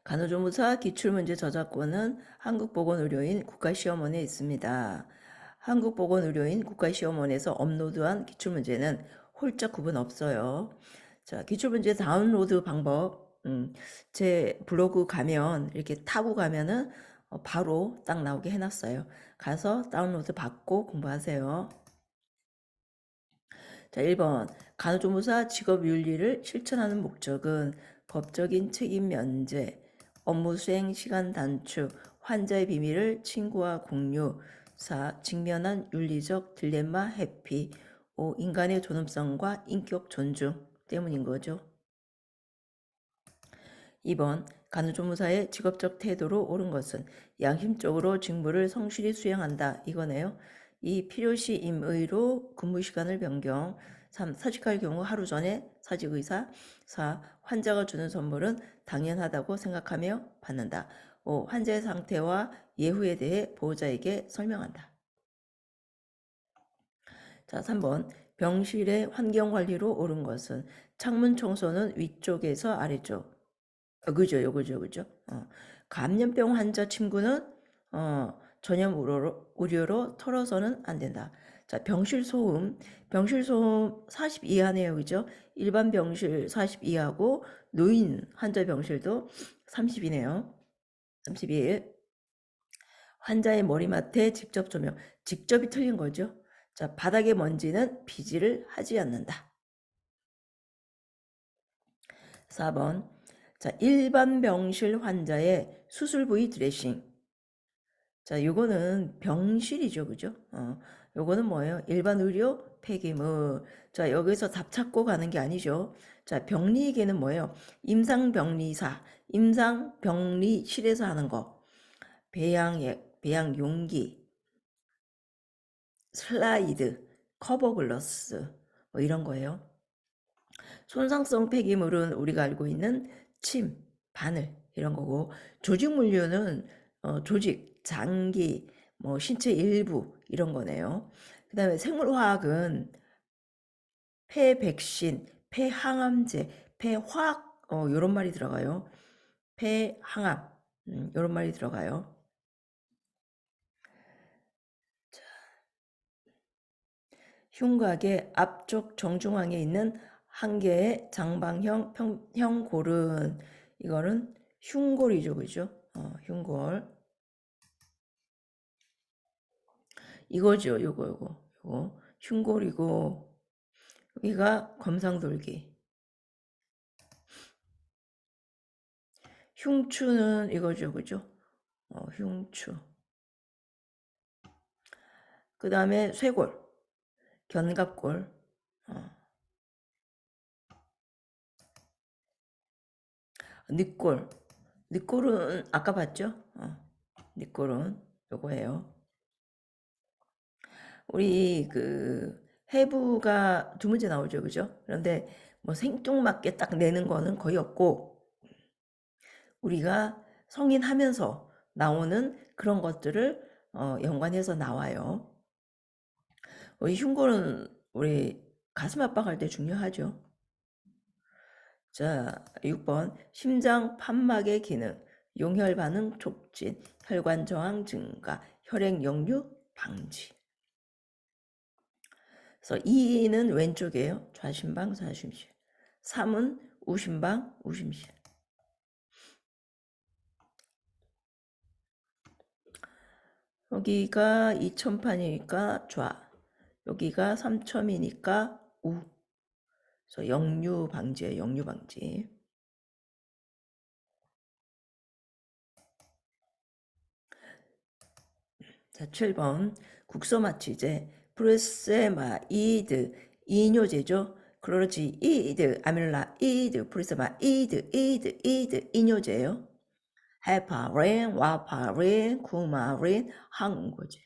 간호조무사 기출문제 저작권은 한국보건의료인 국가시험원에 있습니다. 한국보건의료인 국가시험원에서 업로드한 기출문제는 홀짝 구분 없어요. 자, 기출문제 다운로드 방법. 제 블로그 가면 이렇게 타고 가면은 바로 딱 나오게 해놨어요. 가서 다운로드 받고 공부하세요. 자, 1번. 간호조무사 직업윤리를 실천하는 목적은 법적인 책임 면제, 업무 수행 시간 단축, 환자의 비밀을 친구와 공유, 4. 직면한 윤리적 딜레마 회피, 5. 인간의 존엄성과 인격 존중 때문인 거죠. 2번. 간호조무사의 직업적 태도로 옳은 것은 양심적으로 직무를 성실히 수행한다. 이거네요. 2. 필요시 임의로 근무시간을 변경. 3. 사직할 경우 하루 전에 사직의사. 4. 환자가 주는 선물은 당연하다고 생각하며 받는다. 5. 환자의 상태와 예후에 대해 보호자에게 설명한다. 자, 3번. 병실의 환경관리로 옳은 것은 창문 청소는 위쪽에서 아래쪽. 그죠. 감염병 환자 침구는 전염 우려로 털어서는 안 된다. 자, 병실 소음 40 이하네요, 그죠? 일반 병실 40 이하고 노인 환자 병실도 30이네요. 31. 환자의 머리맡에 직접 조명, 직접이 틀린 거죠. 자, 바닥의 먼지는 비지를 하지 않는다. 4번. 자, 일반 병실 환자의 수술 부위 드레싱. 자, 요거는 병실이죠, 그죠? 요거는 뭐예요? 일반 의료 폐기물. 자, 여기서 답 찾고 가는 게 아니죠. 자, 병리계는 뭐예요? 임상병리실에서 하는 거. 배양 용기, 슬라이드, 커버글러스, 뭐 이런 거예요. 손상성 폐기물은 우리가 알고 있는 침, 바늘 이런 거고, 조직 물류는 조직, 장기, 뭐 신체 일부 이런 거네요. 그 다음에 생물화학은 폐백신, 폐항암제, 폐화학 이런 말이 들어가요. 폐항암 이런 말이 들어가요. 흉곽의 앞쪽 정중앙에 있는 한 개의 장방형 평형 골은 이거는 흉골이죠, 그죠? 흉골. 이거죠, 요거. 흉골이고 여기가 검상돌기. 흉추는 이거죠, 그죠? 흉추. 그 다음에 쇄골, 견갑골. 늑골. 늑골은 아까 봤죠? 늑골은 요거예요. 우리 그 해부가 두 문제 나오죠, 그죠? 그런데 뭐 생뚱맞게 딱 내는 거는 거의 없고 우리가 성인하면서 나오는 그런 것들을 연관해서 나와요. 우리 흉골은 우리 가슴 압박할 때 중요하죠. 자, 6번 심장 판막의 기능, 용혈 반응 촉진, 혈관 저항 증가, 혈액 역류 방지. 그래서 2는 왼쪽이에요. 좌심방, 좌심실. 3은 우심방, 우심실. 여기가 2첨판이니까 좌. 여기가 3첨이니까 우. 그래서 역류 방지예요. 역류 방지. 자, 7번 국소마취제 프레세마이드 이뇨제죠. 클로로지이드 아밀라이드 프레세마이드 이뇨제예요. 헤파린, 와파린, 구마린, 항우고제.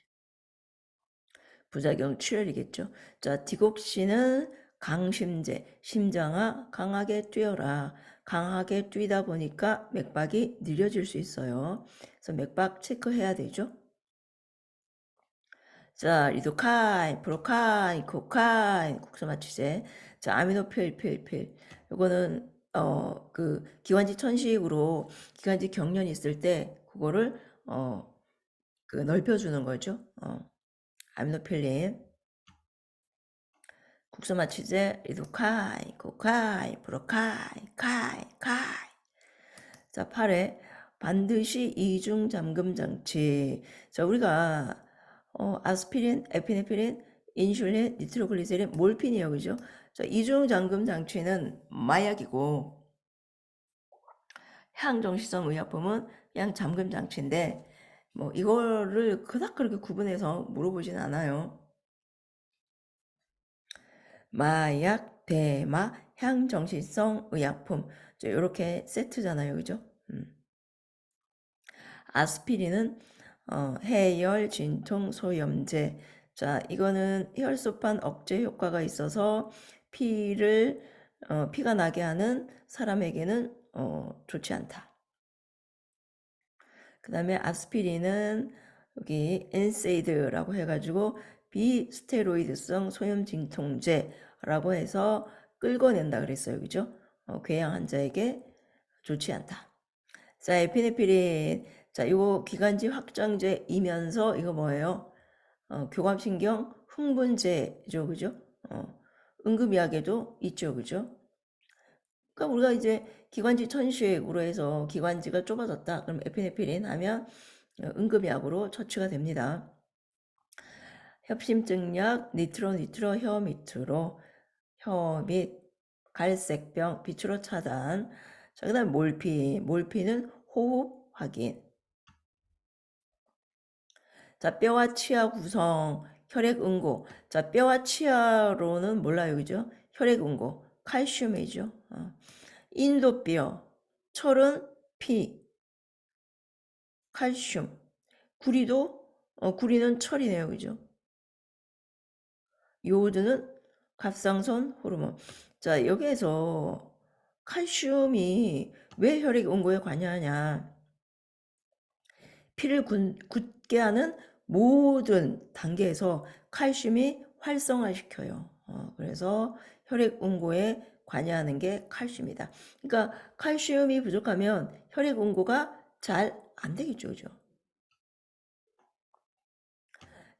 부작용 출혈이겠죠. 자, 디곡시는 강심제, 심장아 강하게 뛰어라. 강하게 뛰다 보니까 맥박이 느려질 수 있어요. 그래서 맥박 체크해야 되죠. 자, 리도카인, 프로카인, 코카인, 국소 맞추제. 자, 아미노필, 필. 요거는 그 기관지 천식으로 기관지 경련이 있을 때 그거를 그 넓혀주는 거죠. 아미노필린, 국소마취제, 리도카이, 코카이, 브로카이, 카이. 자, 8회 반드시 이중 잠금 장치. 자, 우리가 아스피린, 에피네프린, 인슐린, 니트로글리세린, 몰핀이요, 그죠? 자, 이중 잠금 장치는 마약이고 향정신성 의약품은 그냥 잠금 장치인데 뭐 이거를 그닥 그렇게 구분해서 물어보진 않아요. 마약, 대마, 향정신성 의약품 이렇게 세트잖아요, 그죠? 아스피린은 해열, 진통, 소염제. 자, 이거는 혈소판 억제 효과가 있어서 피가 나게 하는 사람에게는 좋지 않다. 그 다음에 아스피린은 여기 엔세이드라고 해가지고 비스테로이드성 소염 진통제라고 해서 끌어낸다 그랬어요. 그죠? 궤양 환자에게 좋지 않다. 자, 에피네피린. 자, 이거 기관지 확장제이면서 이거 뭐예요? 교감신경 흥분제죠. 그죠? 응급약에도 있죠. 그죠? 그러니까 우리가 이제 기관지 천식으로 해서 기관지가 좁아졌다. 그럼 에피네피린 하면 응급약으로 처치가 됩니다. 협심증약, 니트로, 혀밑, 갈색병, 빛으로 차단. 자, 그 다음 몰핀은 호흡 확인. 자, 뼈와 치아 구성, 혈액 응고. 자, 뼈와 치아로는 몰라요, 그죠? 혈액 응고, 칼슘이죠. 인도뼈, 철은 피, 칼슘. 구리는 철이네요, 그죠? 요오드는 갑상선 호르몬. 자, 여기에서 칼슘이 왜 혈액 응고에 관여하냐? 피를 굳게 하는 모든 단계에서 칼슘이 활성화시켜요. 그래서 혈액 응고에 관여하는 게 칼슘이다. 그러니까 칼슘이 부족하면 혈액 응고가 잘 안 되겠죠. 그죠?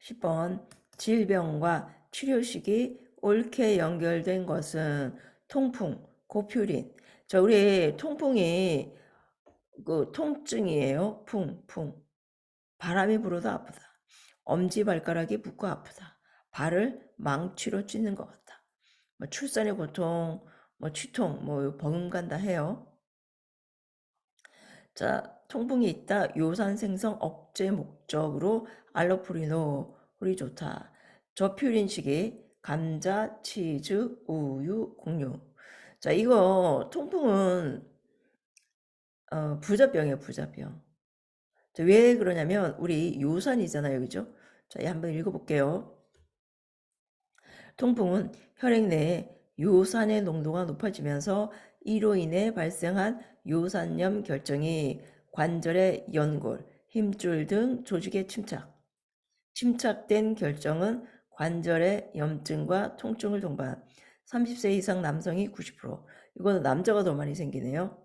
10번 질병과 치료식이 옳게 연결된 것은 통풍, 고퓨린. 자, 우리 통풍이 그 통증이에요. 풍. 바람이 불어도 아프다. 엄지발가락이 붓고 아프다. 발을 망치로 찢는 것 같다. 뭐 출산의 고통, 뭐 치통, 뭐 버금간다 해요. 자, 통풍이 있다. 요산 생성 억제 목적으로 알로푸리놀이 좋다. 저퓨린식이 감자, 치즈, 우유, 곡류. 자, 이거 통풍은 부자병이에요, 부자병. 자, 왜 그러냐면 우리 요산이잖아요, 그죠? 자, 한번 읽어볼게요. 통풍은 혈액 내에 요산의 농도가 높아지면서 이로 인해 발생한 요산염 결정이 관절의 연골, 힘줄 등 조직에 침착된 결정은 관절의 염증과 통증을 동반. 30세 이상 남성이 90%. 이거는 남자가 더 많이 생기네요.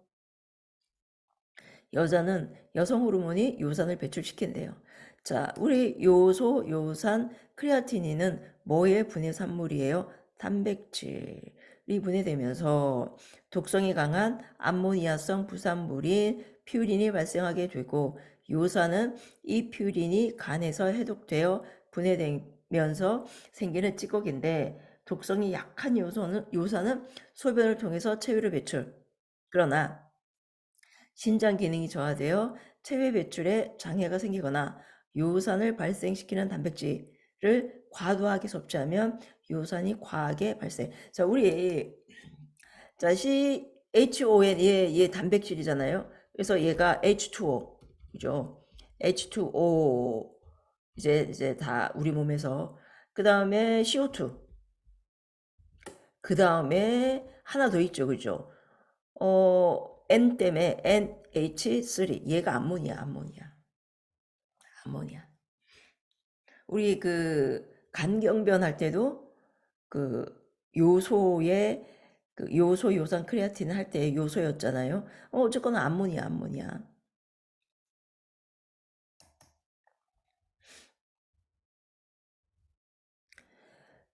여자는 여성 호르몬이 요산을 배출시킨대요. 자, 우리 요소, 요산, 크레아티닌은 뭐의 분해 산물이에요? 단백질이 분해되면서 독성이 강한 암모니아성 부산물인 퓨린이 발생하게 되고 요산은 이 퓨린이 간에서 해독되어 분해되면서 생기는 찌꺼기인데 독성이 약한 요산은 소변을 통해서 체외로 배출. 그러나 신장 기능이 저하되어 체외 배출에 장애가 생기거나 요산을 발생시키는 단백질을 과도하게 섭취하면 요산이 과하게 발생. 자, 우리 CHON 얘 단백질이잖아요. 그래서 얘가 H2O 그죠? H2O 이제 다 우리 몸에서 그 다음에 CO2 그 다음에 하나 더 있죠, 그죠? N 때문에 NH3 얘가 암모니아. 우리 그 간경변 할 때도 그 요소의 그 요소, 요산, 크레아틴 할 때 요소였잖아요. 어쨌거나 암모니아, 암모니아.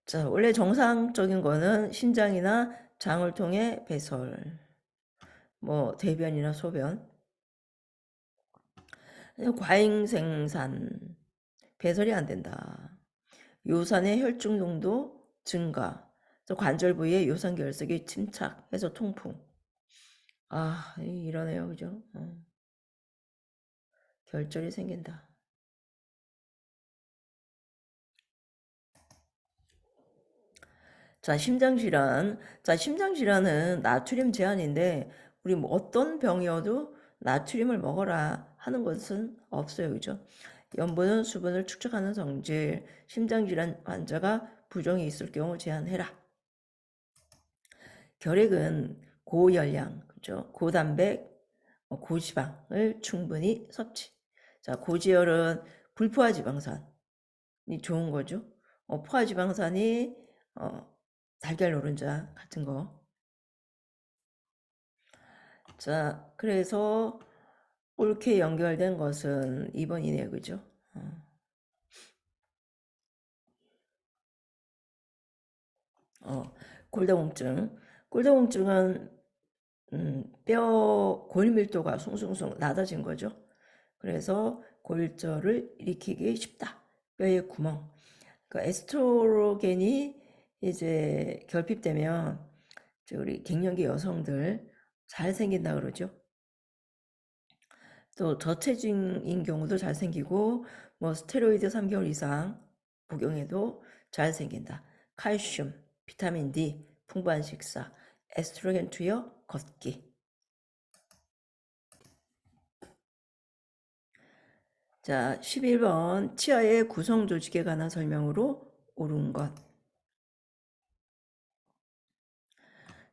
자, 원래 정상적인 거는 신장이나 장을 통해 배설, 뭐 대변이나 소변, 과잉 생산, 배설이 안 된다. 요산의 혈중 농도 증가, 관절 부위의 요산 결석이 침착해서 통풍. 아, 이러네요, 그죠? 결절이 생긴다. 자, 심장질환. 자, 심장질환은 나트륨 제한인데, 우리 뭐 어떤 병이어도 나트륨을 먹어라 하는 것은 없어요. 그죠? 염분은 수분을 축적하는 성질, 심장질환 환자가 부종이 있을 경우 제한해라. 결핵은 고열량, 그죠? 고단백, 고지방을 충분히 섭취. 자, 고지혈은 불포화 지방산이 좋은 거죠. 포화 지방산이 달걀 노른자 같은 거. 자, 그래서 옳게 연결된 것은 2번이네요. 그죠? 골다공증. 골다공증은 뼈 골밀도가 숭숭숭 낮아진 거죠. 그래서 골절을 일으키기 쉽다. 뼈의 구멍. 그 에스트로겐이 이제 결핍되면 우리 갱년기 여성들 잘 생긴다 그러죠. 또 저체중인 경우도 잘 생기고 뭐 스테로이드 3개월 이상 복용해도 잘 생긴다. 칼슘, 비타민 D, 풍부한 식사, 에스트로겐 투여, 걷기. 자, 11번 치아의 구성 조직에 관한 설명으로 옳은 것.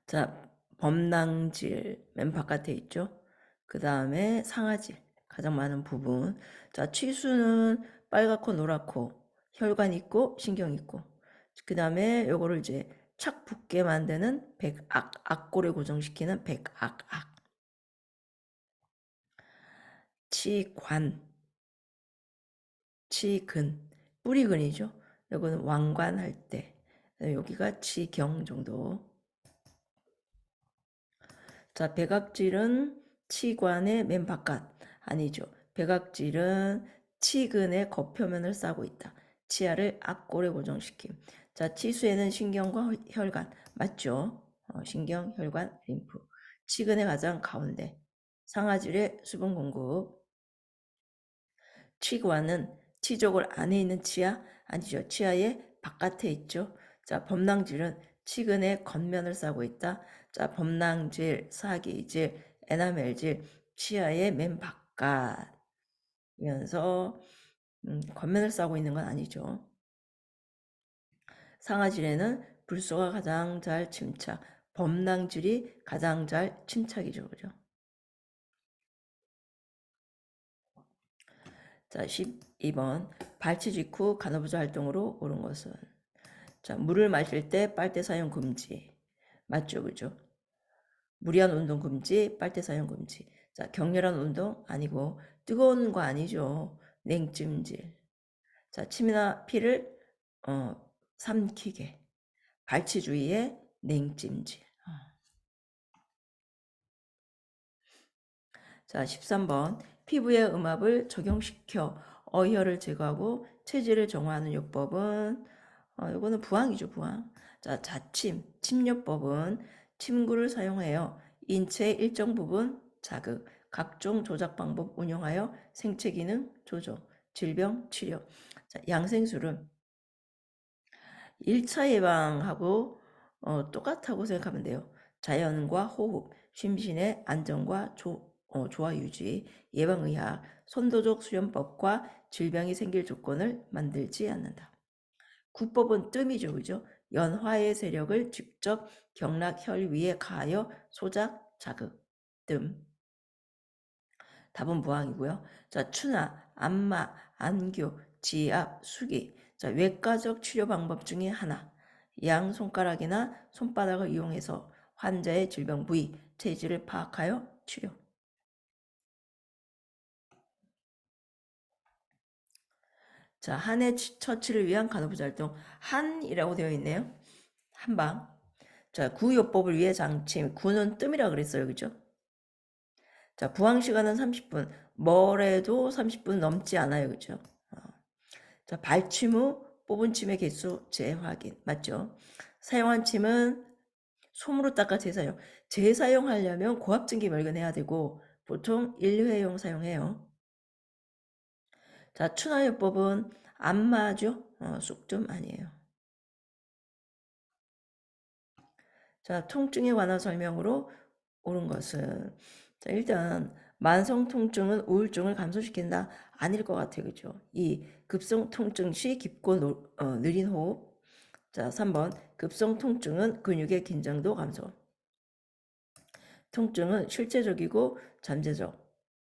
자, 범낭질 맨 바깥에 있죠. 그 다음에 상아질 가장 많은 부분. 자, 치수는 빨갛고 노랗고 혈관 있고 신경 있고. 그 다음에 요거를 이제 착 붙게 만드는 백악, 악골에 고정시키는 백악. 치관, 치근, 뿌리근이죠. 요거는 왕관할 때. 여기가 치경 정도. 자, 백악질은 치관의 맨 바깥. 아니죠. 백악질은 치근의 겉표면을 싸고 있다. 치아를 악골에 고정시킴. 자, 치수에는 신경과 혈관. 맞죠? 신경, 혈관, 림프. 치근의 가장 가운데. 상아질의 수분 공급. 치관은 치조골 안에 있는 치아? 아니죠. 치아의 바깥에 있죠. 자, 범낭질은 치근의 겉면을 싸고 있다. 자, 범낭질, 사기질, 에나멜질, 치아의 맨 바깥이면서 겉면을 싸고 있는 건 아니죠. 상아질에는 불소가 가장 잘 침착, 범낭질이 가장 잘 침착이죠. 그죠? 자, 12번 발치 직후 간호부자 활동으로 옳은 것은 자, 물을 마실 때 빨대 사용 금지. 맞죠? 그죠? 무리한 운동 금지, 빨대 사용 금지. 자, 격렬한 운동 아니고 뜨거운 거 아니죠. 냉찜질. 자, 침이나 피를 삼키게. 발치 주위에 냉찜질. 자, 13번 피부에 음압을 적용시켜 어혈을 제거하고 체질을 정화하는 요법은 이거는 부항이죠, 부항. 자, 자침, 침요법은 침구를 사용하여 인체의 일정 부분 자극, 각종 조작 방법 운용하여 생체 기능 조정, 질병 치료. 자, 양생술은 1차 예방하고 똑같다고 생각하면 돼요. 자연과 호흡, 심신의 안정과 조화 유지, 예방의학, 선도적 수련법과 질병이 생길 조건을 만들지 않는다. 구법은 뜸이죠. 그죠? 연화의 세력을 직접 경락혈 위에 가하여 소작, 자극, 뜸. 답은 무항이고요. 자, 추나, 안마, 안교, 지압, 수기. 자, 외과적 치료 방법 중에 하나. 양 손가락이나 손바닥을 이용해서 환자의 질병 부위, 체질을 파악하여 치료. 자, 한해 처치를 위한 간호부자 활동. 한이라고 되어 있네요. 한방. 자, 구요법을 위해 장치. 구는 뜸이라 그랬어요. 그죠? 자, 부항 시간은 30분. 뭐래도 30분 넘지 않아요. 그죠? 자, 발침 후 뽑은 침의 개수 재확인. 맞죠? 사용한 침은 솜으로 닦아 재사용. 재사용하려면 고압증기 멸균해야 되고 보통 1회용 사용해요. 자, 추나요법은 안마죠? 쑥좀 아니에요. 자, 통증에 관한 설명으로 옳은 것은 자, 일단 만성 통증은 우울증을 감소시킨다. 아닐 것 같아요. 그죠? 이 급성 통증 시 깊고 느린 호흡. 자, 3번 급성 통증은 근육의 긴장도 감소. 통증은 실제적이고 잠재적,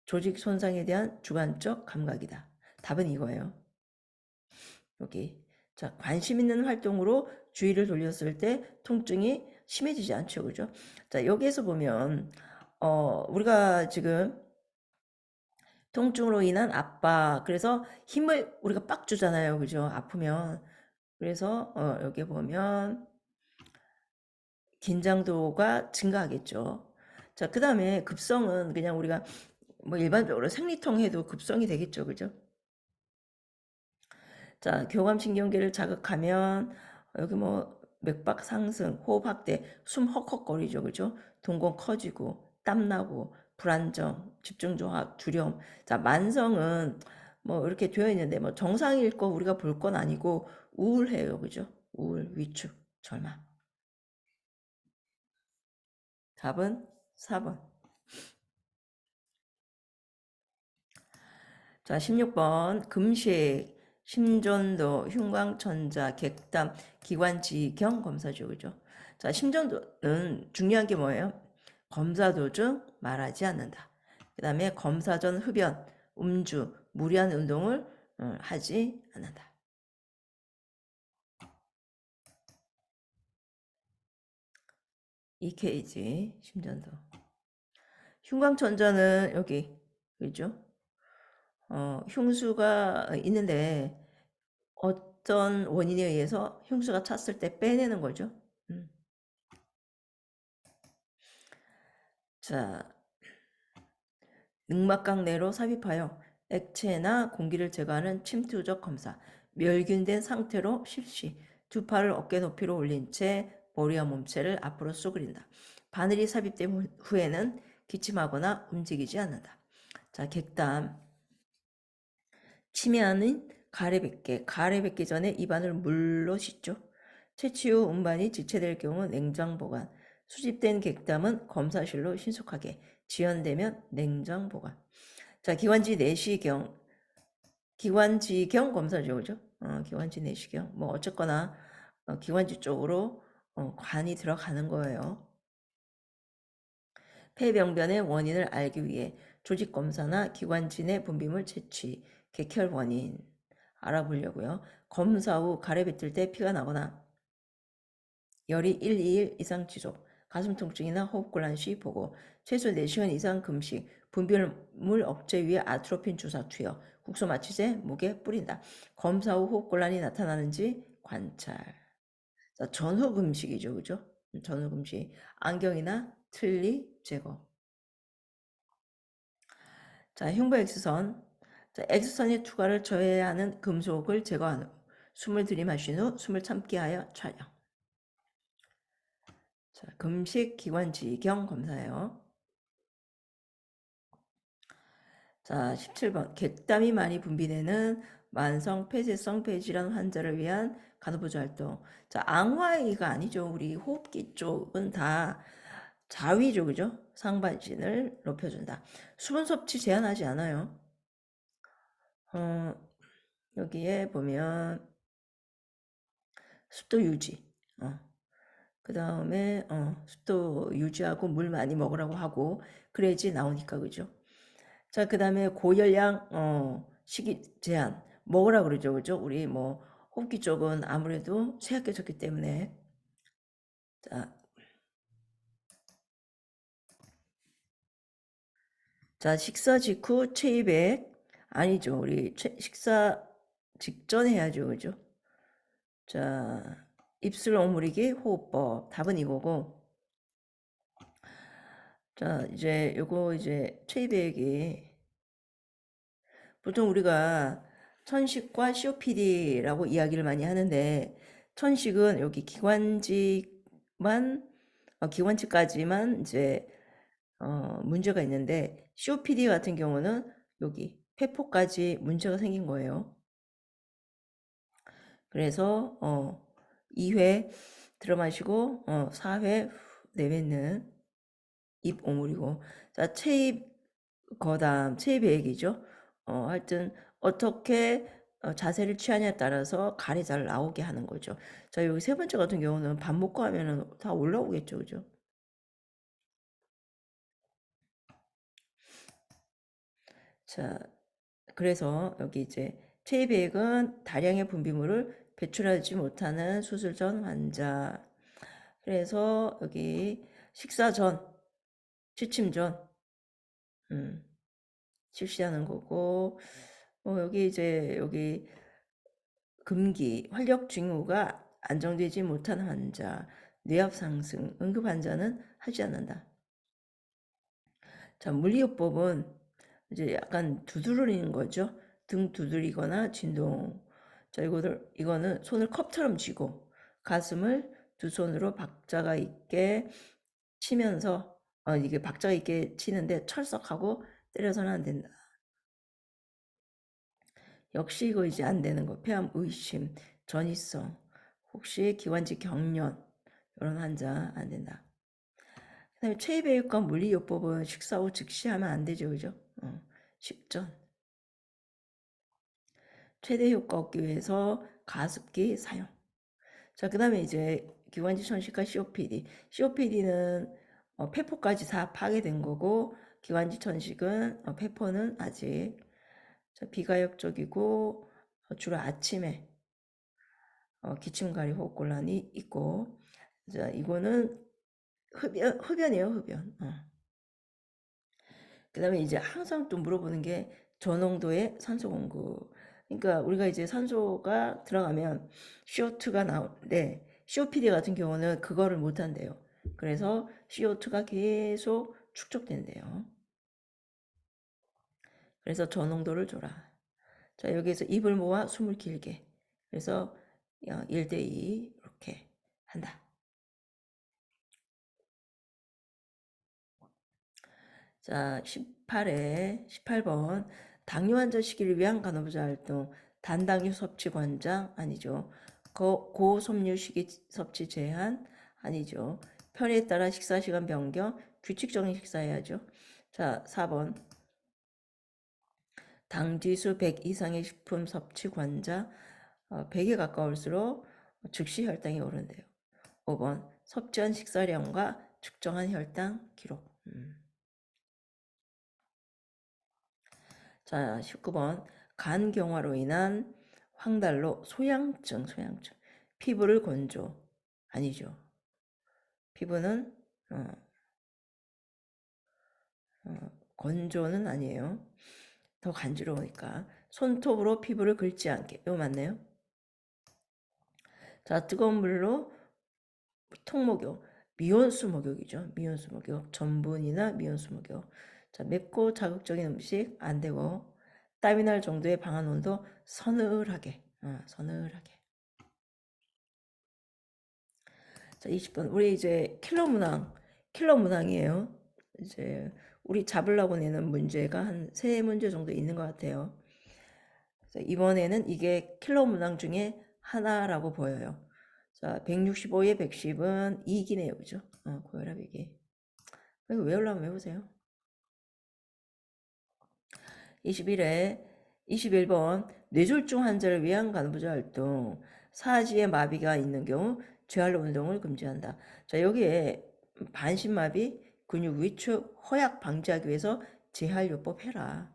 조직 손상에 대한 주관적 감각이다. 답은 이거예요. 여기. 자, 관심 있는 활동으로 주의를 돌렸을 때 통증이 심해지지 않죠. 그죠? 자, 여기에서 보면, 우리가 지금 통증으로 인한 압박, 그래서 힘을 우리가 빡 주잖아요. 그죠? 아프면. 그래서, 여기 보면, 긴장도가 증가하겠죠. 자, 그 다음에 급성은 그냥 우리가 뭐 일반적으로 생리통 해도 급성이 되겠죠. 그죠? 자, 교감신경계를 자극하면 여기 뭐 맥박 상승, 호흡 확대, 숨 헉헉거리죠. 그죠? 동공 커지고 땀나고 불안정, 집중 저하, 두려움. 자, 만성은 뭐 이렇게 되어 있는데 뭐 정상일 거 우리가 볼 건 아니고 우울해요. 그죠? 우울, 위축, 절망. 답은 4번. 자, 16번 금식, 심전도, 흉광천자, 객담, 기관지경 검사죠. 그죠? 자, 심전도는 중요한 게 뭐예요? 검사 도중 말하지 않는다. 그 다음에 검사 전 흡연, 음주, 무리한 운동을 하지 않는다. 이 케이지 심전도. 흉광천자는 여기 그죠? 흉수가 있는데 어떤 원인에 의해서 흉수가 찼을 때 빼내는 거죠. 자, 늑막강 내로 삽입하여 액체나 공기를 제거하는 침투적 검사. 멸균된 상태로 실시. 두 팔을 어깨 높이로 올린 채 머리와 몸체를 앞으로 쏘그린다. 바늘이 삽입된 후에는 기침하거나 움직이지 않는다. 자, 객담. 치매하는 가래뱉기. 가래뱉기 전에 입안을 물로 씻죠. 채취 후 음반이 지체될 경우 냉장 보관. 수집된 객담은 검사실로 신속하게. 지연되면 냉장 보관. 자, 기관지 내시경. 기관지경 검사죠. 그죠? 기관지 내시경. 뭐 어쨌거나 기관지 쪽으로 관이 들어가는 거예요. 폐병변의 원인을 알기 위해 조직 검사나 기관지 내 분비물 채취, 객혈 원인 알아보려고요. 검사 후 가래 뱉을 때 피가 나거나 열이 1, 2일 이상 지속, 가슴 통증이나 호흡곤란 시 보고, 최소 4시간 이상 금식, 분비물 억제 위에 아트로핀 주사 투여, 국소 마취제 목에 뿌린다. 검사 후 호흡곤란이 나타나는지 관찰. 자, 전후 금식이죠. 그죠? 전후 금식. 안경이나 틀니 제거. 자, 흉부 X선. 자, X선의 투과를 저해야 하는 금속을 제거한 후 숨을 들이마신 후 숨을 참게 하여 촬영. 자, 금식 기관지경 검사예요. 자, 17번. 객담이 많이 분비되는 만성 폐쇄성 폐질환 환자를 위한 간호보조 활동. 자, 앙화이가 아니죠. 우리 호흡기 쪽은 다 자위죠. 그죠? 상반신을 높여준다. 수분 섭취 제한하지 않아요. 여기에 보면 습도 유지. 그 다음에 습도 유지하고 물 많이 먹으라고 하고 그래야지 나오니까 그죠. 자, 그 다음에 고열량 식이 제한 먹으라 그러죠. 그죠? 우리 뭐 호흡기 쪽은 아무래도 쇠약해졌기 때문에 자, 자, 식사 직후 체위백. 아니죠. 우리 식사 직전 해야죠. 그죠? 자, 입술 오므리기 호흡법. 답은 이거고. 자, 이제 요거 이제 체위백이 보통 우리가 천식과 COPD라고 이야기를 많이 하는데, 천식은 여기 기관지만 기관지까지만 이제 문제가 있는데, COPD 같은 경우는 여기 폐포까지 문제가 생긴 거예요. 그래서 2회 들어 마시고 4회 내뱉는, 입 오므리고. 자, 체입 거담, 체입 얘기죠. 하여튼 어떻게 자세를 취하냐에 따라서 갈이 잘 나오게 하는 거죠. 자, 여기 세 번째 같은 경우는 밥 먹고 하면은 다 올라오겠죠, 그죠? 자, 그래서 여기 이제 체외백은 다량의 분비물을 배출하지 못하는 수술 전 환자. 그래서 여기 식사 전, 취침 전, 음, 실시하는 거고, 여기 이제 여기 금기, 활력 징후가 안정되지 못한 환자, 뇌압 상승, 응급 환자는 하지 않는다. 자, 물리요법은 이제 약간 두드리는 거죠. 등 두드리거나 진동. 자, 이거는 손을 컵처럼 쥐고 가슴을 두 손으로 박자가 있게 치면서, 이게 박자가 있게 치는데 철썩하고 때려서는 안 된다. 역시 이거 이제 안 되는 거. 폐암 의심, 전이성, 혹시 기관지 경련, 이런 환자 안 된다. 그다음에 체위배육과 물리요법은 식사 후 즉시 하면 안 되죠, 그죠? 식전. 최대 효과 얻기 위해서 가습기 사용. 자, 그 다음에 이제 기관지 천식과 COPD. COPD는 폐포까지 다 파괴된 거고, 기관지 천식은 폐포는 아직. 자, 비가역적이고 주로 아침에 기침가리 호흡곤란이 있고. 자, 이거는 흡연이에요, 흡연. 그 다음에 이제 항상 또 물어보는 게 저농도의 산소 공급. 그러니까 우리가 이제 산소가 들어가면 CO2가 나오는데, COPD 같은 경우는 그거를 못 한대요. 그래서 CO2가 계속 축적된대요. 그래서 저농도를 줘라. 자, 여기에서 입을 모아 숨을 길게. 그래서 1대2 이렇게 한다. 자, 18번. 당뇨 환자 시기를 위한 간호부자 활동. 단당류 섭취 권장 아니죠. 고섬유 식이 섭취 제한 아니죠. 편의에 따라 식사 시간 변경, 규칙적인 식사해야죠. 자, 4번. 당지수 100 이상의 식품 섭취 권장. 100에 가까울수록 즉시 혈당이 오른대요. 5번. 섭취한 식사량과 측정한 혈당 기록. 자, 19번. 간경화로 인한 황달로 소양증. 피부를 건조. 아니죠. 피부는 어, 건조는 아니에요. 더 간지러우니까. 손톱으로 피부를 긁지 않게. 이거 맞나요? 자, 뜨거운 물로 통목욕. 미온수 목욕이죠. 미온수 목욕. 전분이나 미온수 목욕. 자, 맵고 자극적인 음식 안 되고, 땀이 날 정도의 방한 온도 서늘하게. 서늘하게. 자, 20번. 우리 이제 킬러 문항이에요. 이제 우리 잡으려고 내는 문제가 한 3문제 정도 있는 것 같아요. 이번에는 이게 킬러 문항 중에 하나라고 보여요. 자, 165에 110은 2기네요. 그죠? 고혈압 2기. 이거 외우려면 외우세요. 21회 21번 뇌졸중 환자를 위한 간부자 활동. 사지에 마비가 있는 경우 재활 운동을 금지한다. 자, 여기에 반신마비, 근육 위축, 허약 방지하기 위해서 재활요법 해라.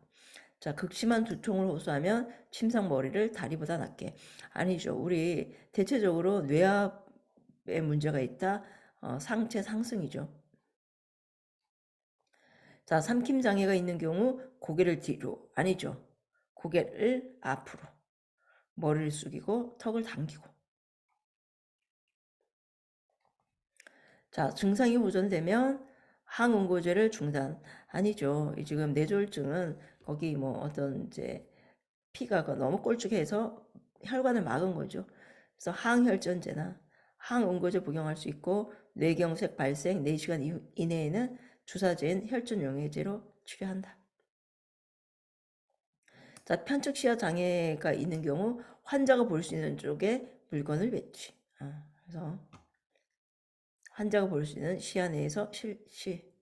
자, 극심한 두통을 호소하면 침상머리를 다리보다 낮게. 아니죠. 우리 대체적으로 뇌압에 문제가 있다. 상체 상승이죠. 자, 삼킴 장애가 있는 경우 고개를 뒤로, 아니죠. 고개를 앞으로, 머리를 숙이고 턱을 당기고. 자, 증상이 호전되면 항응고제를 중단. 아니죠. 지금 뇌졸중은 거기 뭐 어떤 이제 피가 너무 꼴쭉해서 혈관을 막은 거죠. 그래서 항혈전제나 항응고제 복용할 수 있고 뇌경색 발생 4시간 이내에는 주사제인 혈전용해제로 치료한다. 자, 편측 시야 장애가 있는 경우 환자가 볼 수 있는 쪽에 물건을 배치. 그래서 환자가 볼 수 있는 시야 내에서 실시.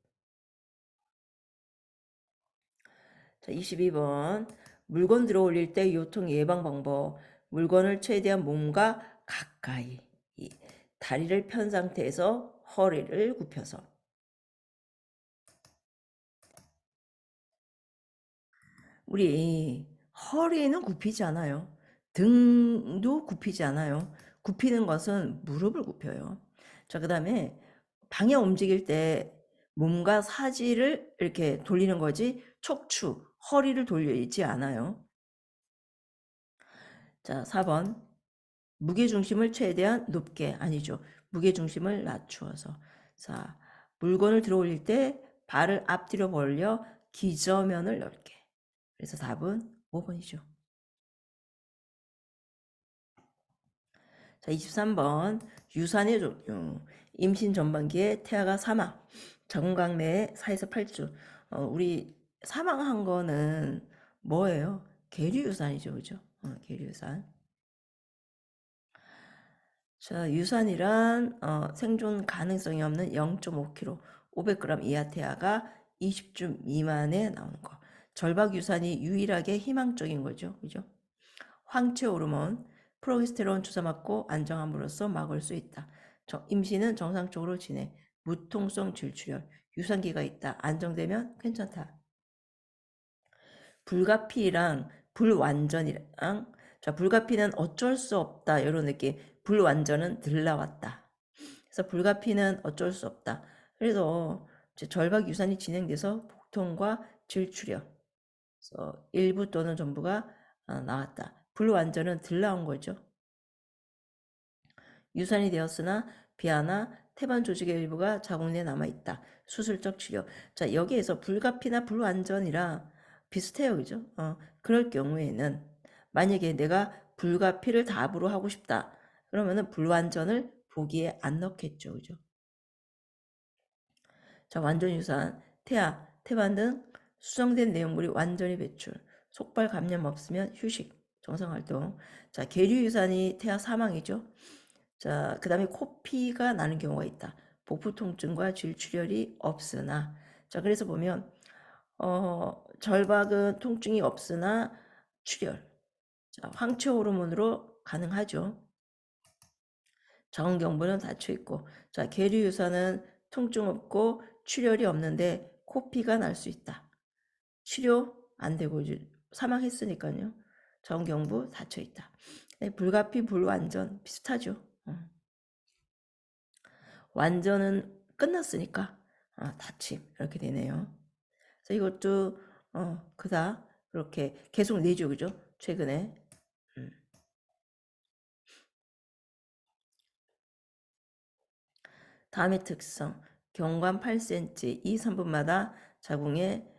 자, 22번. 물건 들어 올릴 때 요통 예방 방법. 물건을 최대한 몸과 가까이. 다리를 편 상태에서 허리를 굽혀서. 우리 허리는 굽히지 않아요. 등도 굽히지 않아요. 굽히는 것은 무릎을 굽혀요. 자, 그 다음에 방향 움직일 때 몸과 사지를 이렇게 돌리는 거지 척추, 허리를 돌리지 않아요. 자, 4번. 무게중심을 최대한 높게, 아니죠. 무게중심을 낮추어서. 자, 물건을 들어 올릴 때 발을 앞뒤로 벌려 기저면을 넓게. 그래서 답은 5번이죠. 자, 23번. 유산의 종류. 임신 전반기에 태아가 사망. 정강 내에 4에서 8주. 우리 사망한 거는 뭐예요? 계류유산이죠. 그죠? 계류유산. 자, 유산이란 생존 가능성이 없는 0.5kg, 500g 이하 태아가 20주 미만에 나오는 거. 절박 유산이 유일하게 희망적인 거죠. 그죠? 황체 호르몬, 프로게스테론 주사 맞고 안정함으로써 막을 수 있다. 임신은 정상적으로 진행. 무통성 질출혈, 유산기가 있다. 안정되면 괜찮다. 불가피랑 불완전이랑, 자, 불가피는 어쩔 수 없다. 이런 느낌. 불완전은 들나왔다. 그래서 불가피는 어쩔 수 없다. 그래서 절박 유산이 진행돼서 복통과 질출혈, 그래서 일부 또는 전부가 나왔다. 불완전은 덜 나온 거죠. 유산이 되었으나 비아나 태반 조직의 일부가 자궁 내에 남아있다. 수술적 치료. 자, 여기에서 불가피나 불완전이라 비슷해요. 그죠? 그럴 경우에는 만약에 내가 불가피를 답으로 하고 싶다. 그러면은 불완전을 보기에 안 넣겠죠. 그죠? 자, 완전 유산, 태아, 태반 등 수정된 내용물이 완전히 배출, 속발 감염 없으면 휴식, 정상활동. 자, 계류 유산이 태아 사망이죠. 자, 그 다음에 코피가 나는 경우가 있다. 복부 통증과 질출혈이 없으나. 자, 그래서 보면 절박은 통증이 없으나 출혈. 자, 황체 호르몬으로 가능하죠. 자궁경부는 닫혀 있고. 자, 계류 유산은 통증 없고 출혈이 없는데 코피가 날 수 있다. 치료 안 되고 사망했으니까요. 자궁경부 닫혀 있다. 네, 불가피 불완전 비슷하죠. 완전은 끝났으니까 닫힘 이렇게 되네요. 그래서 이것도 그다 그렇게 계속 내죠. 그죠? 최근에. 다음의 특성. 경관 8cm 2, 3분마다 자궁의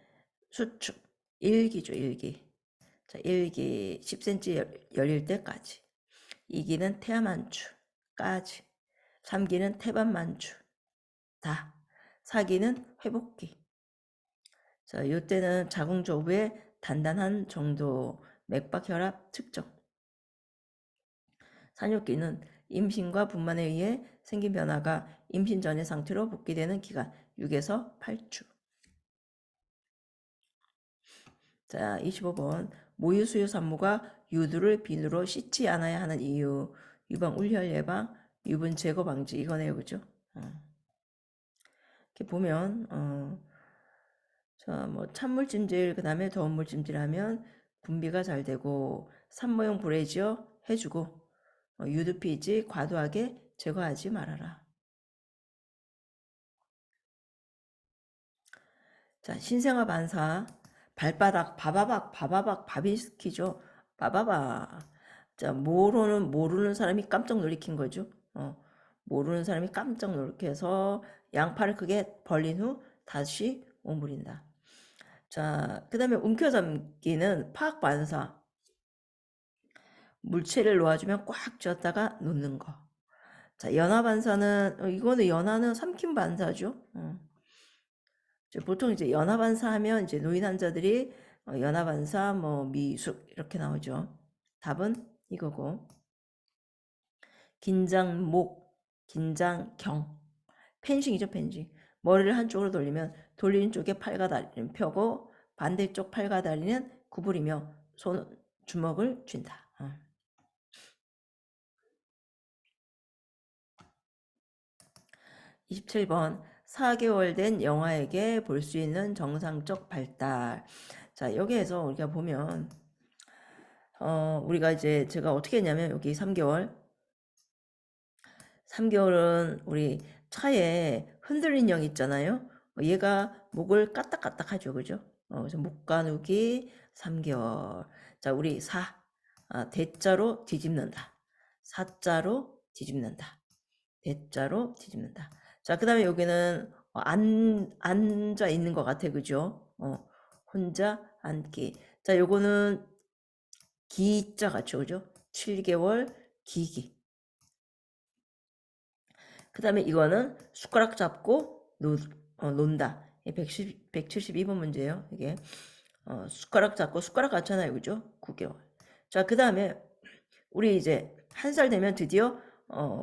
수축. 1기죠. 1기. 자, 1기 10cm 열릴 때까지. 2기는 태아 만추까지. 3기는 태반 만추. 다. 4기는 회복기. 자, 이때는 자궁 조부의 단단한 정도, 맥박 혈압 측정. 산욕기는 임신과 분만에 의해 생긴 변화가 임신 전의 상태로 복귀되는 기간 6에서 8주. 자, 25번. 모유 수유 산모가 유두를 비누로 씻지 않아야 하는 이유. 유방 울혈 예방, 유분 제거 방지 이거네요. 그죠? 이렇게 보면 자, 뭐 찬물 찜질 그다음에 더운 물 찜질하면 분비가 잘 되고 산모용 브래지어 해주고 유두피지 과도하게 제거하지 말아라. 자, 신생아 반사. 발바닥 바바박 바바박 바비스키죠. 바바박. 자, 모르는 사람이 깜짝 놀리킨 거죠. 모르는 사람이 깜짝 놀래켜서 양팔을 크게 벌린 후 다시 오므린다. 자, 그 다음에 움켜잡기는 파악 반사. 물체를 놓아주면 꽉 쥐었다가 놓는 거. 자, 연화 반사는 이거는 연화는 삼킴 반사죠. 보통 이제 연화 반사하면 이제 노인 환자들이 연화 반사 뭐 미숙 이렇게 나오죠. 답은 이거고. 긴장목, 긴장경. 펜싱이죠, 펜싱. 머리를 한쪽으로 돌리면 돌리는 쪽에 팔과 다리는 펴고 반대쪽 팔과 다리는 구부리며 주먹을 쥔다. 27번 4개월 된 영아에게 볼 수 있는 정상적 발달. 자, 여기에서 우리가 보면 우리가 이제 제가 어떻게 했냐면 여기 3개월은 우리 차에 흔들린 영 있잖아요. 얘가 목을 까딱까딱 하죠. 그죠? 그래서 목 가누기 3개월. 자, 우리 대자로 뒤집는다. 사자로 뒤집는다. 대자로 뒤집는다. 자, 그 다음에 여기는 앉아 있는 것 같아. 그죠? 혼자 앉기. 자, 요거는 기자 같죠. 그죠? 7개월 기기. 그 다음에 이거는 숟가락 잡고 논다. 172번 문제예요. 이게 숟가락 잡고 숟가락 같잖아요. 그죠? 9개월. 자, 그 다음에 우리 이제 1살 되면 드디어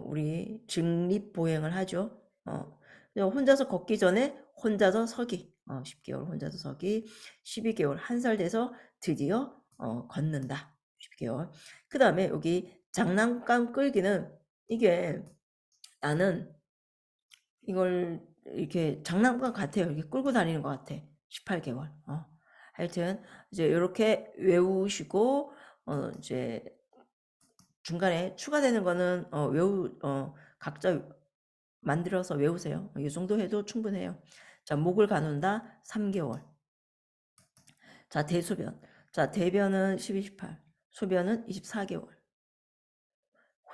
우리 직립보행을 하죠. 혼자서 걷기 전에 혼자서 서기. 10개월 혼자서 서기. 12개월 1살 돼서 드디어 걷는다. 10개월. 그 다음에 여기 장난감 끌기는 이게 나는 이걸 이렇게 장난감 같아요. 이렇게 끌고 다니는 것 같아. 18개월. 하여튼 이제 이렇게 외우시고 이제 중간에 추가되는 거는 각자 만들어서 외우세요. 이 정도 해도 충분해요. 자, 목을 가눈다 3개월. 자, 대소변. 자, 대변은 12, 18. 소변은 24개월.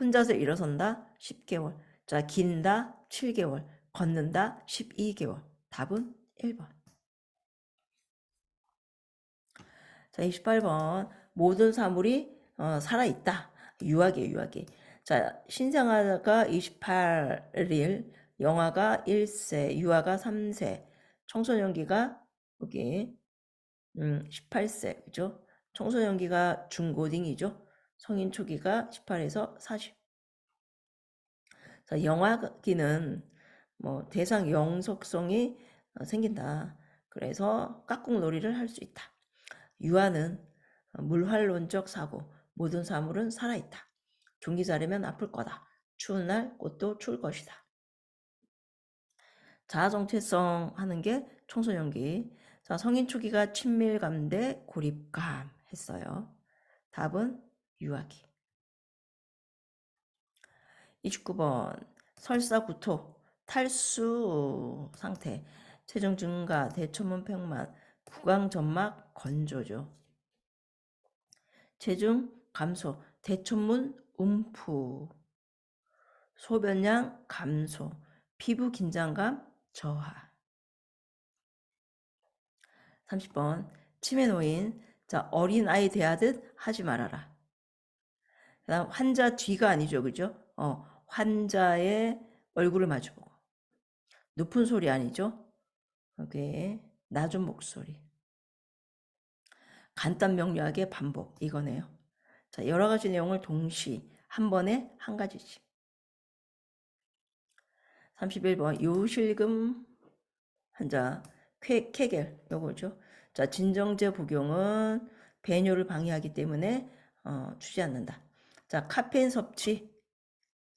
혼자서 일어선다 10개월. 자, 긴다 7개월. 걷는다 12개월. 답은 1번. 자, 28번. 모든 사물이 살아있다. 유아기, 유아기. 자, 신생아가 28일, 영아가 1세, 유아가 3세, 청소년기가 여기 18세, 그죠? 청소년기가 중고딩이죠. 성인 초기가 18에서 40. 자, 영아기는 뭐 대상 영속성이 생긴다. 그래서 깍꿍놀이를 할 수 있다. 유아는 물활론적 사고, 모든 사물은 살아있다. 종기 자르면 아플 거다. 추운 날 꽃도 추울 것이다. 자아정체성 하는 게 청소년기. 자, 성인 초기가 친밀감 대 고립감 했어요. 답은 유아기. 29번 설사구토 탈수 상태 체중 증가 대처문 팽만 구강점막 건조죠. 체중 감소 대처문 움프 소변량 감소 피부 긴장감 저하. 30번 치매 노인. 자, 어린아이 대하듯 하지 말아라. 그다음 환자 뒤가 아니죠. 그죠? 환자의 얼굴을 마주보고. 높은 소리 아니죠? 여기 낮은 목소리. 간단 명료하게 반복. 이거네요. 자, 여러 가지 내용을 동시 한 번에 한 가지씩. 31번 요실금 환자 케겔 요거죠. 자, 진정제 복용은 배뇨를 방해하기 때문에 주지 않는다. 자, 카페인 섭취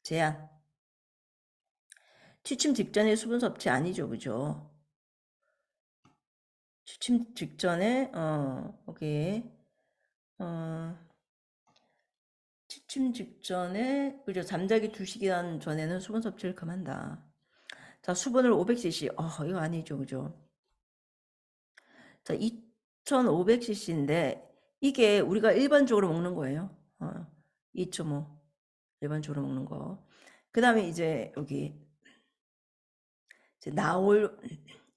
제한. 취침 직전에 수분 섭취 아니죠. 그죠? 취침 직전에 오케이. 취침 직전에 그죠? 잠자기 2시간 전에는 수분 섭취를 금한다. 자, 수분을 500cc. 이거 아니죠. 그죠? 자, 2500cc인데 이게 우리가 일반적으로 먹는 거예요. 2.5 일반적으로 먹는 거. 그 다음에 이제 여기 이제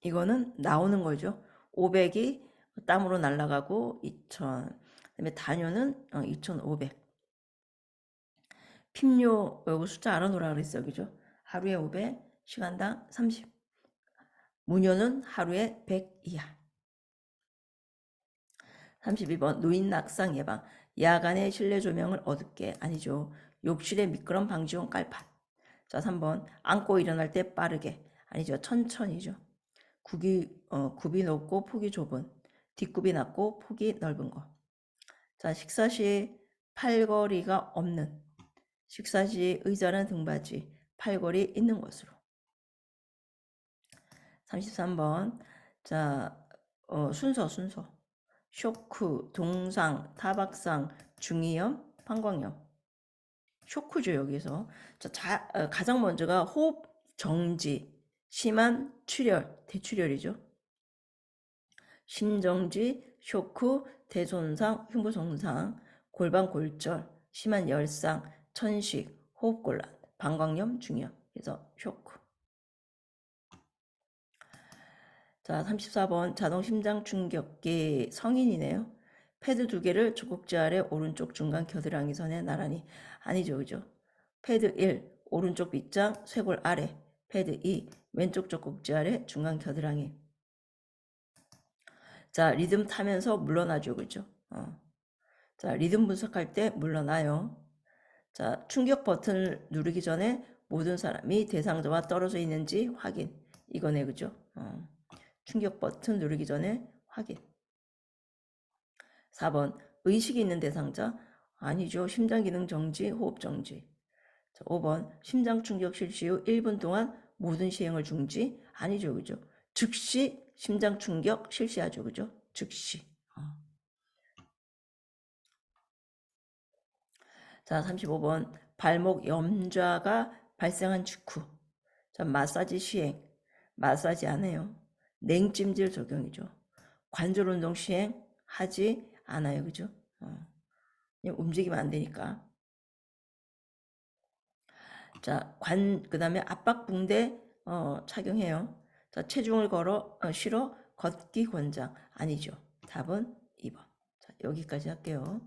이거는 나오는 거죠. 500이 땀으로 날아가고 2000. 그다음에 단요는 2500. 핍료 요거 숫자 알아놓으라 그랬어요. 그죠? 하루에 500, 시간당 30. 무료는 하루에 100 이하. 32번 노인 낙상 예방. 야간에 실내 조명을 어둡게 아니죠. 욕실에 미끄럼 방지용 깔판. 자, 3번 앉고 일어날 때 빠르게 아니죠. 천천히죠. 굽이 높고 폭이 좁은, 뒷굽이 낮고 폭이 넓은 거. 자, 식사 시 팔걸이가 없는, 식사 시 의자는 등받이, 팔걸이 있는 것으로. 33번. 자, 순서. 쇼크, 동상, 타박상, 중이염, 방광염. 쇼크죠, 여기서. 자, 가장 먼저가 호흡 정지, 심한 출혈, 대출혈이죠. 심정지, 쇼크, 대손상, 흉부손상, 골반 골절, 심한 열상, 천식, 호흡곤란, 방광염, 중이염. 그래서 쇼크. 자, 34번 자동 심장 충격기 성인이네요. 패드 2개를 젖꼭지 아래 오른쪽 중간 겨드랑이 선에 나란히. 아니죠, 그죠? 패드 1 오른쪽 빗장 쇄골 아래, 패드 2 왼쪽 젖꼭지 아래 중간 겨드랑이. 자, 리듬 타면서 물러나죠, 그죠? 자, 리듬 분석할 때 물러나요. 자, 충격 버튼을 누르기 전에 모든 사람이 대상자와 떨어져 있는지 확인. 이거네, 그죠? 충격 버튼 누르기 전에 확인. 4번 의식이 있는 대상자. 아니죠. 심장기능 정지, 호흡 정지. 자, 5번 심장 충격 실시 후 1분 동안 모든 시행을 중지. 아니죠. 그죠? 즉시 심장 충격 실시하죠. 그죠? 즉시. 자, 35번 발목 염좌가 발생한 직후. 자, 마사지 시행. 마사지 안 해요. 냉찜질 적용이죠. 관절 운동 시행 하지 않아요. 그죠? 그냥 움직이면 안 되니까. 자, 그 다음에 압박붕대 착용해요. 자, 체중을 실어 걷기 권장. 아니죠. 답은 2번. 자, 여기까지 할게요.